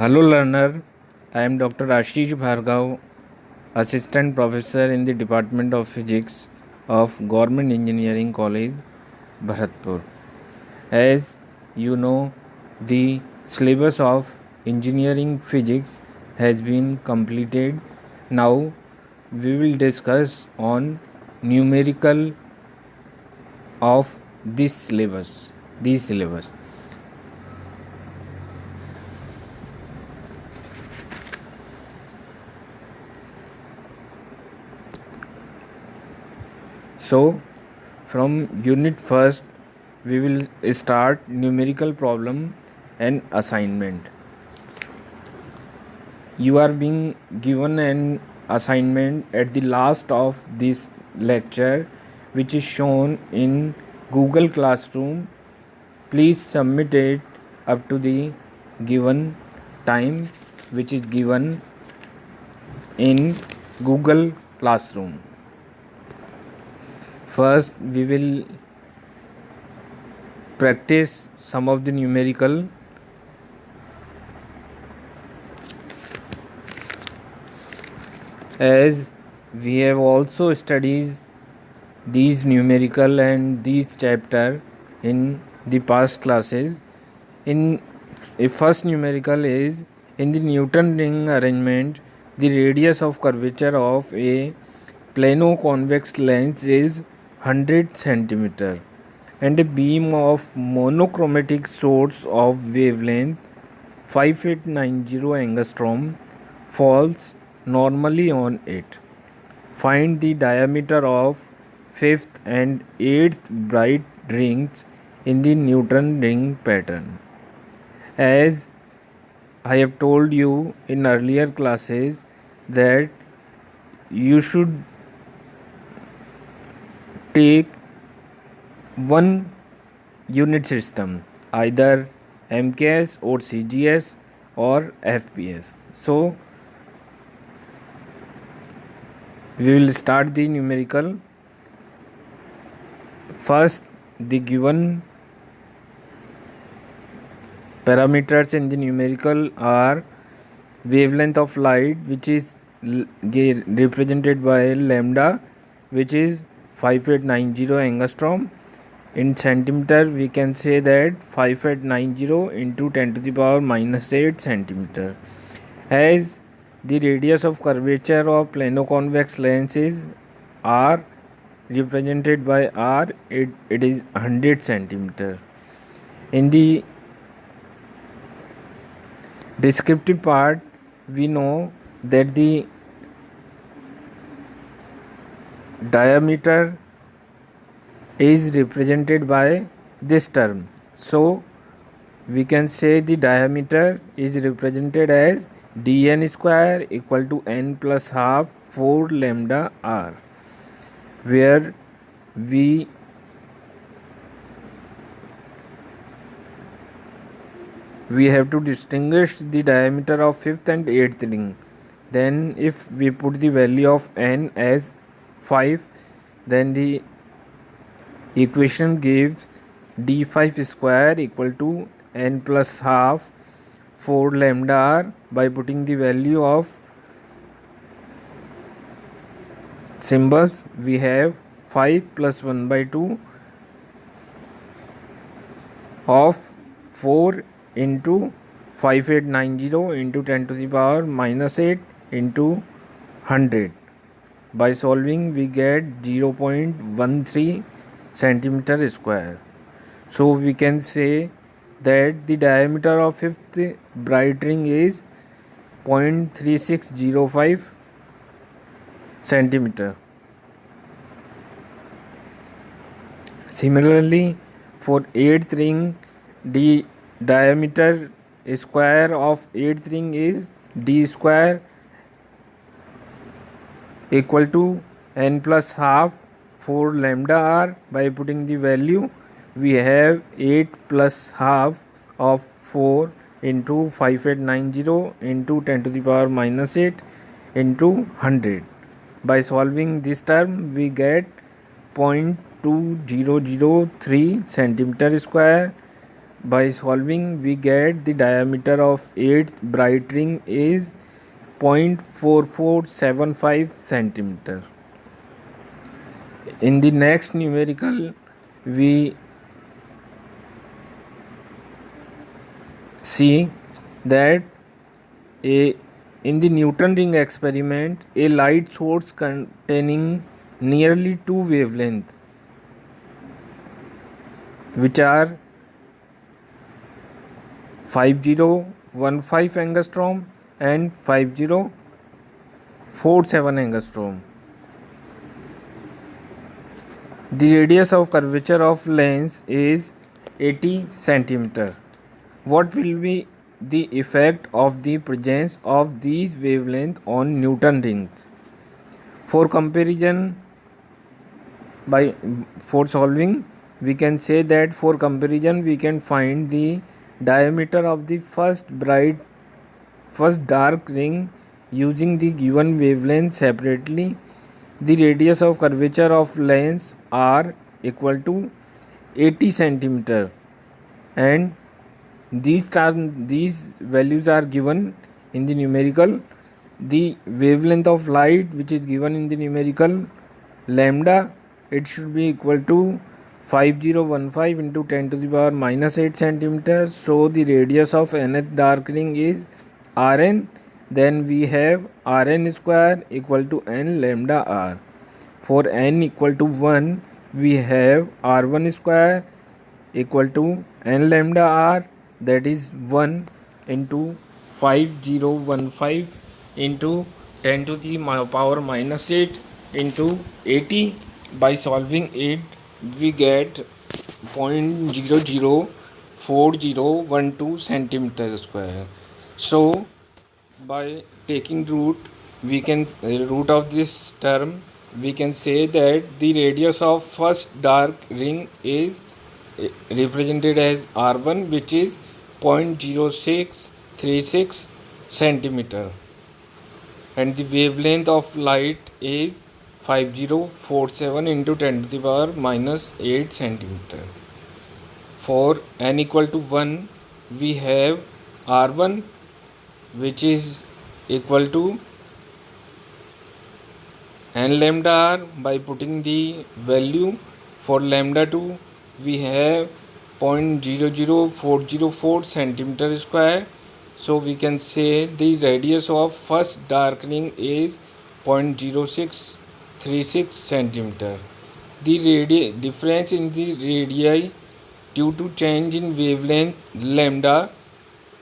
Hello learner, I am Dr. Ashish Bhargav, Assistant Professor in the Department of Physics of Government Engineering College, Bharatpur. As you know, the syllabus of engineering physics has been completed. Now we will discuss on numerical of this syllabus. So from unit first we will start numerical problem and assignment. You are being given an assignment at the last of this lecture, which is shown in Google Classroom. Please submit it up to the given time, which is given in Google Classroom. First we will practice some of the numerical. As we have also studied these numerical and these chapter in the past classes. In a first numerical is in the Newton ring arrangement, the radius of curvature of a plano-convex lens is 100 centimeter and a beam of monochromatic source of wavelength 5890 angstrom falls normally on it. Find the diameter of fifth and eighth bright rings in the Newton ring pattern. As I have told you in earlier classes that you should take one unit system, either MKS or CGS or FPS. So we will start the numerical. First, the given parameters in the numerical are wavelength of light, which is represented by lambda, which is 5890 angstrom. In centimeter, we can say that 5890 into 10 to the power minus 8 centimeter. As the radius of curvature of plano-convex lenses are represented by r, it is 100 centimeter. In the descriptive part, we know that the diameter is represented by this term. So we can say the diameter is represented as dn square equal to n plus half 4 lambda r, where we have to distinguish the diameter of fifth and eighth ring. Then if we put the value of n as 5, then the equation gives d5 square equal to n plus half 4 lambda r. By putting the value of symbols, we have 5 plus 1 by 2 of 4 into 5890 into 10 to the power minus 8 into 100. By solving, we get 0.13 centimeter square. So we can say that the diameter of fifth bright ring is 0.3605 centimeter. Similarly, for eighth ring, the diameter square of eighth ring is d square equal to n plus half 4 lambda r. By putting the value, we have 8 plus half of 4 into 5890 into 10 to the power minus 8 into 100. By solving this term, we get 0.2003 centimeter square By solving, we get the diameter of 8th bright ring is 0.4475 centimeter. In the next numerical, we see that in the Newton ring experiment, a light source containing nearly two wavelengths, which are 5015 angstrom and 5047 angstrom. The radius of curvature of lens is 80 centimeter. What will be the effect of the presence of these wavelengths on Newton rings? For comparison, for solving, we can say that for comparison we can find the diameter of the first dark ring using the given wavelength separately. The radius of curvature of lens are equal to 80 centimeter, and these values are given in the numerical. The wavelength of light which is given in the numerical lambda, it should be equal to 5015 into 10 to the power minus 8 centimeters. So the radius of nth dark ring is Rn. Then we have Rn square equal to n lambda r. For n equal to 1, we have R1 square equal to n lambda r, that is 1 into 5015 into 10 to the power minus 8 into 80. By solving it, we get 0.004012 centimeter square. So by taking root, we can root of this term, we can say that the radius of first dark ring is represented as R1, which is 0.0636 centimeter, and the wavelength of light is 5047 into 10 to the power minus 8 centimeter. For n equal to 1, we have R1, which is equal to n lambda r. By putting the value for lambda 2, we have 0.00404 centimeter square. So we can say the radius of first dark ring is 0.0636 centimeter. The difference in the radii due to change in wavelength lambda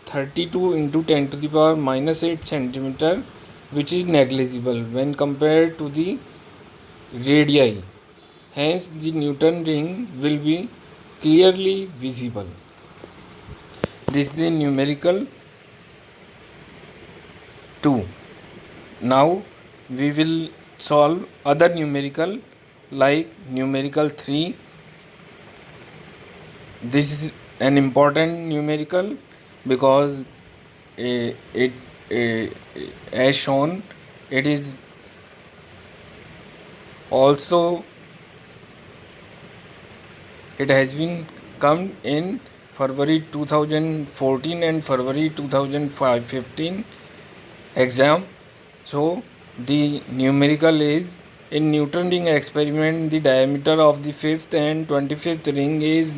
32 into 10 to the power minus 8 centimeter, which is negligible when compared to the radii. Hence the Newton ring will be clearly visible. This is the numerical 2. Now we will solve other numerical like numerical 3. This is an important numerical because it as shown, it is also, it has been come in February 2014 and February 2015 exam. So the numerical is, in Newton ring experiment, the diameter of the 5th and 25th ring is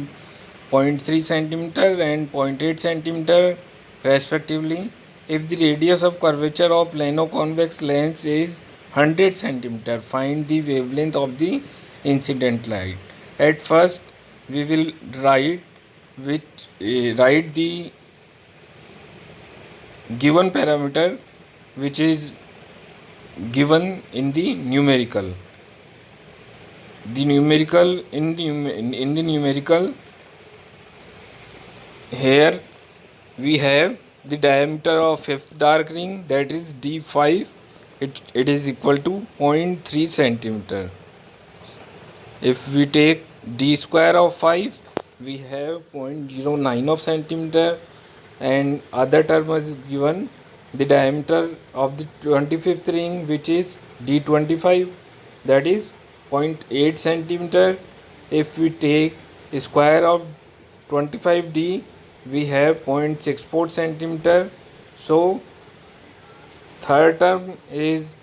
0.3 centimeter and 0.8 centimeter respectively. If the radius of curvature of plano-convex lens is 100 centimeter, find the wavelength of the incident light. At first, we will write the given parameter which is given in the numerical. The numerical in the numerical, here we have the diameter of 5th dark ring, that is D5. It is equal to 0.3 centimeter. If we take D square of 5, we have 0.09 of centimeter, and other term is given the diameter of the 25th ring, which is D25, that is 0.8 centimeter. If we take square of 25D we have 0.64 centimeter. So third term is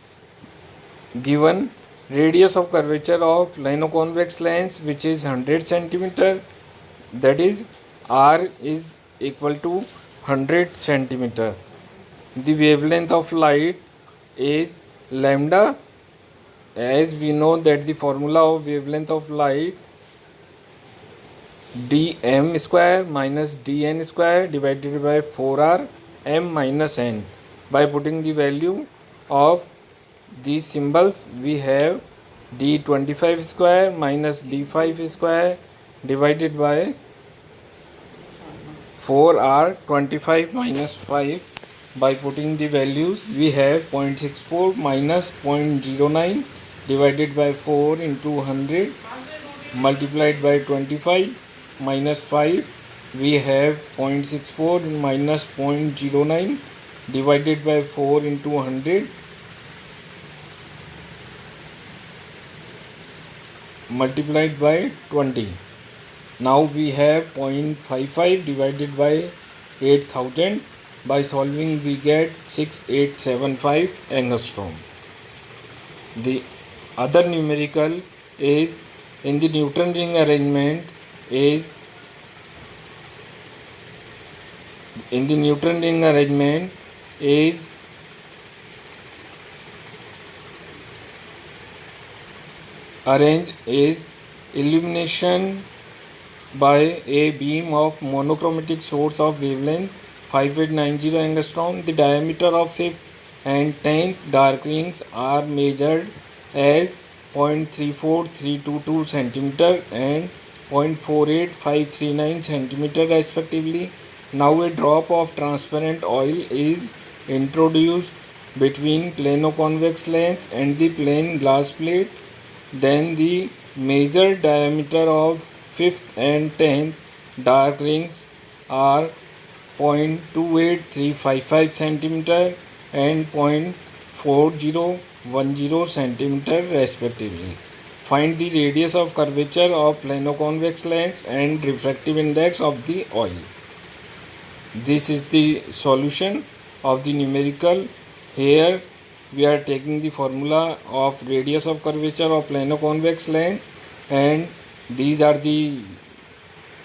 given radius of curvature of plano-convex lens, which is 100 centimeter, that is R is equal to 100 centimeter. The wavelength of light is lambda, as we know that the formula of wavelength of light dm square minus dn square divided by 4r m minus n. By putting the value of these symbols, we have d25 square minus d5 square divided by 4r 25 minus 5. By putting the values, we have 0.64 minus 0.09 divided by 4 into 100 multiplied by 25 minus 5. We have 0.64 minus 0.09 divided by 4 into 100 multiplied by 20. Now we have 0.55 divided by 8000. By solving, we get 6875 angstrom. The other numerical is in the Newton ring arrangement is arranged is illumination by a beam of monochromatic source of wavelength 5890 angstrom. The diameter of 5th and 10th dark rings are measured as 0.34322 centimeter and 0.48539 centimeter respectively. Now a drop of transparent oil is introduced between plano-convex lens and the plane glass plate. Then the measured diameter of 5th and 10th dark rings are 0.28355 centimeter and 0.4010 centimeter respectively. Find the radius of curvature of plano-convex lens and refractive index of the oil. This is the solution of the numerical. Here we are taking the formula of radius of curvature of plano-convex lens, and these are the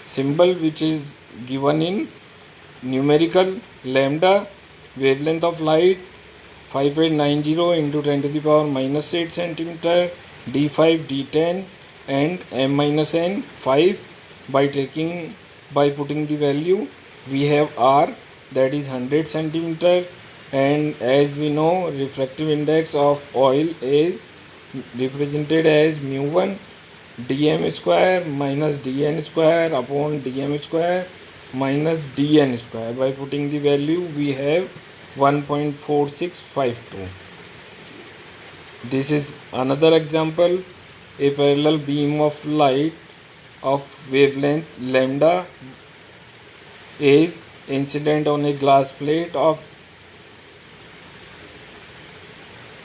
symbol which is given in numerical. Lambda, wavelength of light 5890 into 10 to the power minus 8 centimeter, d5, d10 and m minus n 5. By putting the value, we have r, that is 100 centimeter, and as we know, refractive index of oil is represented as mu1 dm square minus dn square upon dm square minus dn square. By putting the value, we have 1.4652. This is another example. A parallel beam of light of wavelength lambda is incident on a glass plate of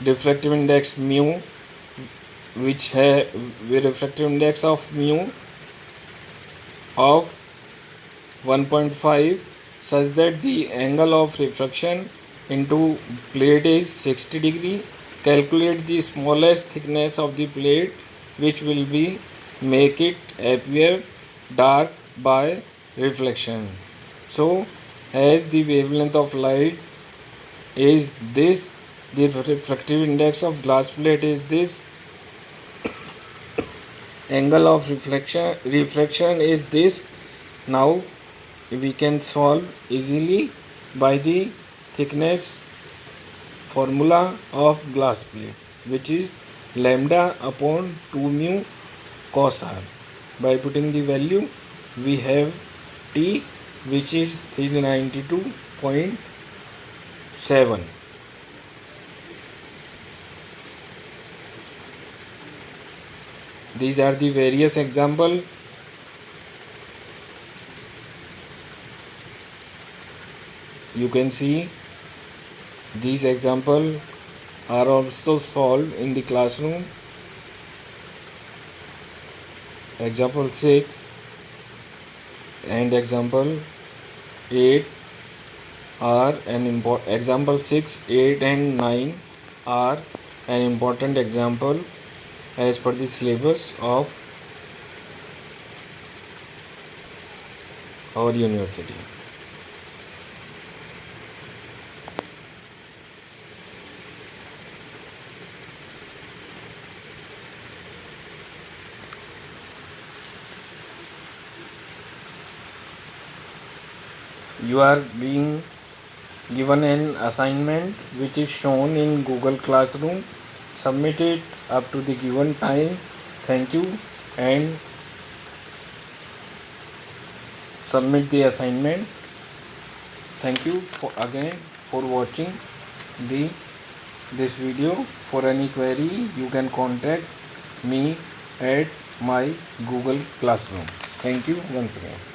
refractive index mu, which have refractive index of mu of 1.5, such that the angle of refraction into plate is 60 degree. Calculate the smallest thickness of the plate, which will be make it appear dark by reflection. So as the wavelength of light is this, the refractive index of glass plate is this, angle of refraction is this. Now we can solve easily by the thickness formula of glass plate, which is lambda upon 2 mu cos r. By putting the value, we have T, which is 392.7. These are the various examples. You can see these examples are also solved in the classroom. Example 6. and example 8 are example 6, 8 and 9 are an important example as per the syllabus of our university. You are being given an assignment which is shown in Google Classroom. Submit it up to the given time. Thank you, and submit the assignment. Thank you for watching this video. For any query, you can contact me at my Google Classroom. Thank you once again.